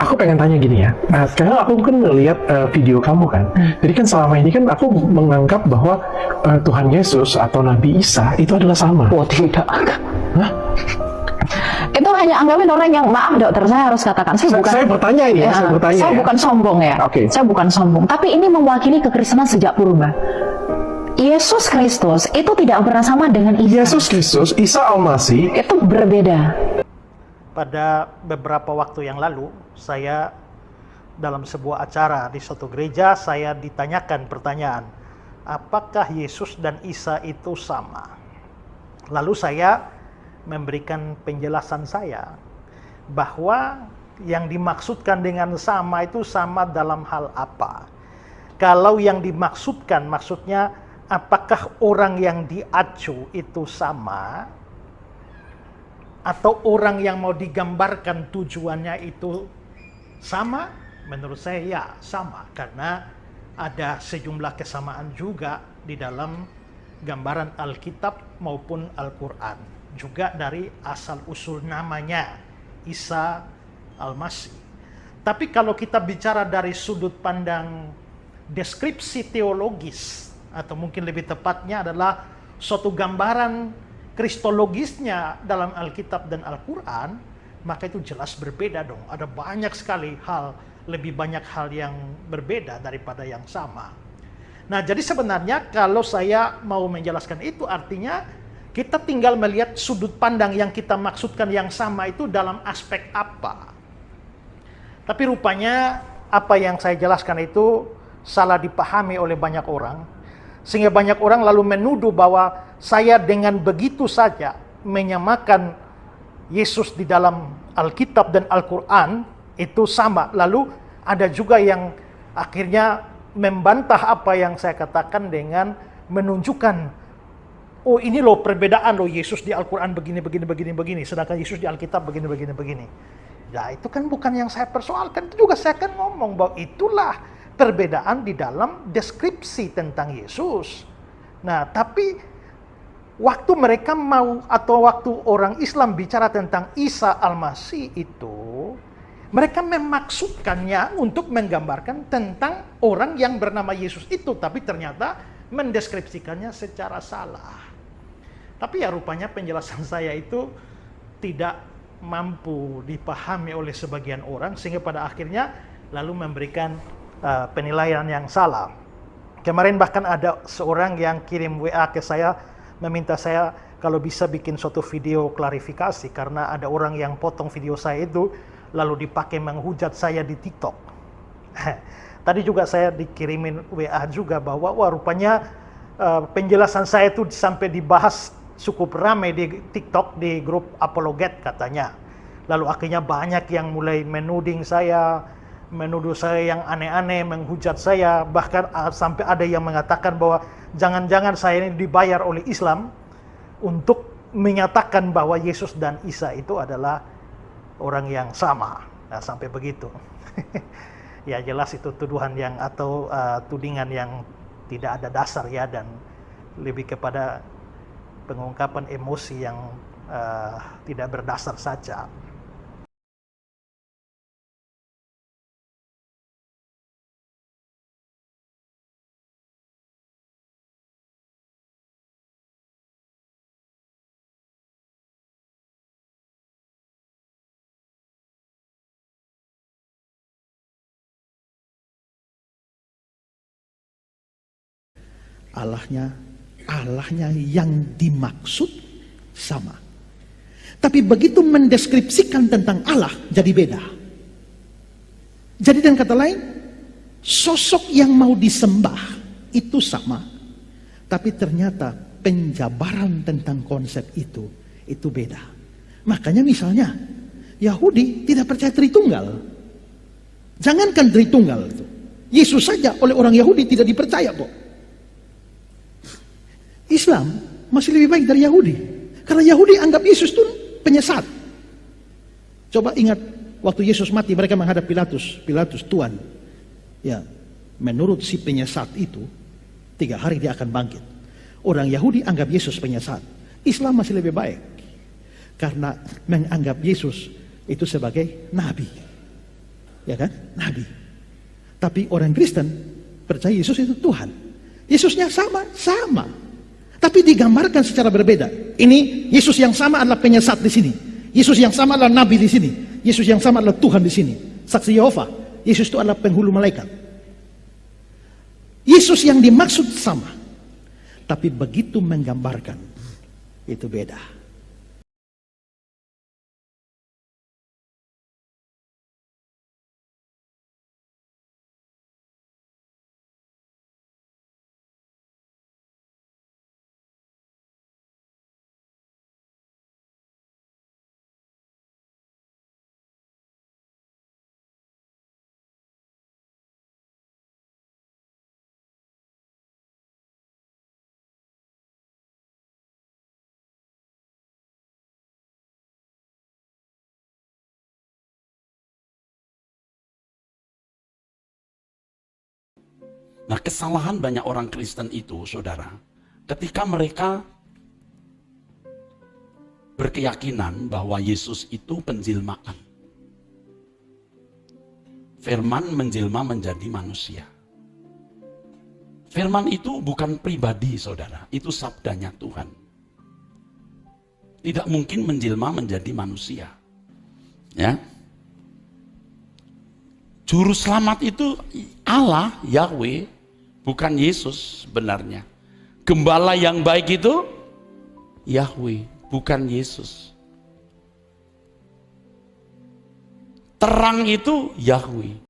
Aku pengen tanya gini ya, sekarang aku kan ngeliat video kamu kan, jadi kan selama ini kan aku menganggap bahwa Tuhan Yesus atau Nabi Isa itu adalah sama. Oh tidak. Hah? Itu hanya anggapin orang yang, maaf dokter, saya harus katakan, Saya bertanya ini ya, saya bukan sombong ya, Oke. Saya bukan sombong, tapi ini mewakili kekristenan sejak purba. Yesus Kristus itu tidak pernah sama dengan Isa. Yesus Kristus, Isa Al-Masih Itu berbeda. Pada beberapa waktu yang lalu, saya dalam sebuah acara di suatu gereja, saya ditanyakan pertanyaan, apakah Yesus dan Isa itu sama? Lalu saya memberikan penjelasan saya bahwa yang dimaksudkan dengan sama itu sama dalam hal apa? Kalau yang dimaksudkan, maksudnya apakah orang yang diacu itu sama? Atau orang yang mau digambarkan tujuannya itu sama? Menurut saya ya sama, karena ada sejumlah kesamaan juga di dalam gambaran Alkitab maupun Al-Quran, juga dari asal-usul namanya Isa Al-Masih. Tapi kalau kita bicara dari sudut pandang deskripsi teologis, atau mungkin lebih tepatnya adalah suatu gambaran kristologisnya dalam Alkitab dan Al-Quran, maka itu jelas berbeda dong. Ada banyak sekali hal, lebih banyak hal yang berbeda daripada yang sama. Nah, jadi sebenarnya kalau saya mau menjelaskan itu, artinya kita tinggal melihat sudut pandang yang kita maksudkan yang sama itu dalam aspek apa. Tapi rupanya apa yang saya jelaskan itu salah dipahami oleh banyak orang, sehingga banyak orang lalu menuduh bahwa saya dengan begitu saja menyamakan Yesus di dalam Alkitab dan Al-Quran itu sama. Lalu ada juga yang akhirnya membantah apa yang saya katakan dengan menunjukkan, oh ini loh perbedaan loh, Yesus di Al-Quran begini, sedangkan Yesus di Alkitab begini. Ya itu kan bukan yang saya persoalkan, itu juga saya kan ngomong bahwa itulah perbedaan di dalam deskripsi tentang Yesus. Nah, tapi waktu mereka mau, atau waktu orang Islam bicara tentang Isa Al-Masih itu, mereka memaksudkannya untuk menggambarkan tentang orang yang bernama Yesus itu, tapi ternyata mendeskripsikannya secara salah. Tapi ya rupanya penjelasan saya itu tidak mampu dipahami oleh sebagian orang, sehingga pada akhirnya lalu memberikan penilaian yang salah. Kemarin bahkan ada seorang yang kirim WA ke saya, meminta saya kalau bisa bikin suatu video klarifikasi, karena ada orang yang potong video saya itu lalu dipakai menghujat saya di TikTok. Tadi juga saya dikirimin WA juga bahwa wah rupanya penjelasan saya itu sampai dibahas cukup ramai di TikTok, di grup apologet katanya. Lalu akhirnya banyak yang mulai menuding saya, menuduh saya yang aneh-aneh, menghujat saya, bahkan sampai ada yang mengatakan bahwa jangan-jangan saya ini dibayar oleh Islam untuk menyatakan bahwa Yesus dan Isa itu adalah orang yang sama. Nah, sampai begitu. Ya jelas itu tuduhan yang atau tudingan yang tidak ada dasar ya, dan lebih kepada pengungkapan emosi yang tidak berdasar saja. Allahnya yang dimaksud sama. Tapi begitu mendeskripsikan tentang Allah jadi beda. Jadi dengan kata lain, sosok yang mau disembah itu sama. Tapi ternyata penjabaran tentang konsep itu beda. Makanya misalnya Yahudi tidak percaya Tritunggal. Jangankan Tritunggal itu, Yesus saja oleh orang Yahudi tidak dipercaya kok. Islam masih lebih baik dari Yahudi. Karena Yahudi anggap Yesus itu penyesat. Coba ingat waktu Yesus mati, mereka menghadap Pilatus. Pilatus, Tuhan, ya menurut si penyesat itu 3 hari dia akan bangkit. Orang Yahudi anggap Yesus penyesat. Islam masih lebih baik karena menganggap Yesus itu sebagai nabi. Ya kan? Nabi. Tapi orang Kristen percaya Yesus itu Tuhan. Yesusnya sama. Tapi digambarkan secara berbeda. Ini Yesus yang sama adalah penyesat di sini. Yesus yang sama adalah nabi di sini. Yesus yang sama adalah Tuhan di sini. Saksi Yehova. Yesus itu adalah penghulu malaikat. Yesus yang dimaksud sama. Tapi begitu menggambarkan itu beda. Nah, kesalahan banyak orang Kristen itu, saudara, ketika mereka berkeyakinan bahwa Yesus itu penjelmaan. Firman menjelma menjadi manusia. Firman itu bukan pribadi, saudara, itu sabdanya Tuhan. Tidak mungkin menjelma menjadi manusia. Ya. Juru selamat itu Allah, Yahweh, bukan Yesus sebenarnya. Gembala yang baik itu Yahweh, bukan Yesus. Terang itu Yahweh,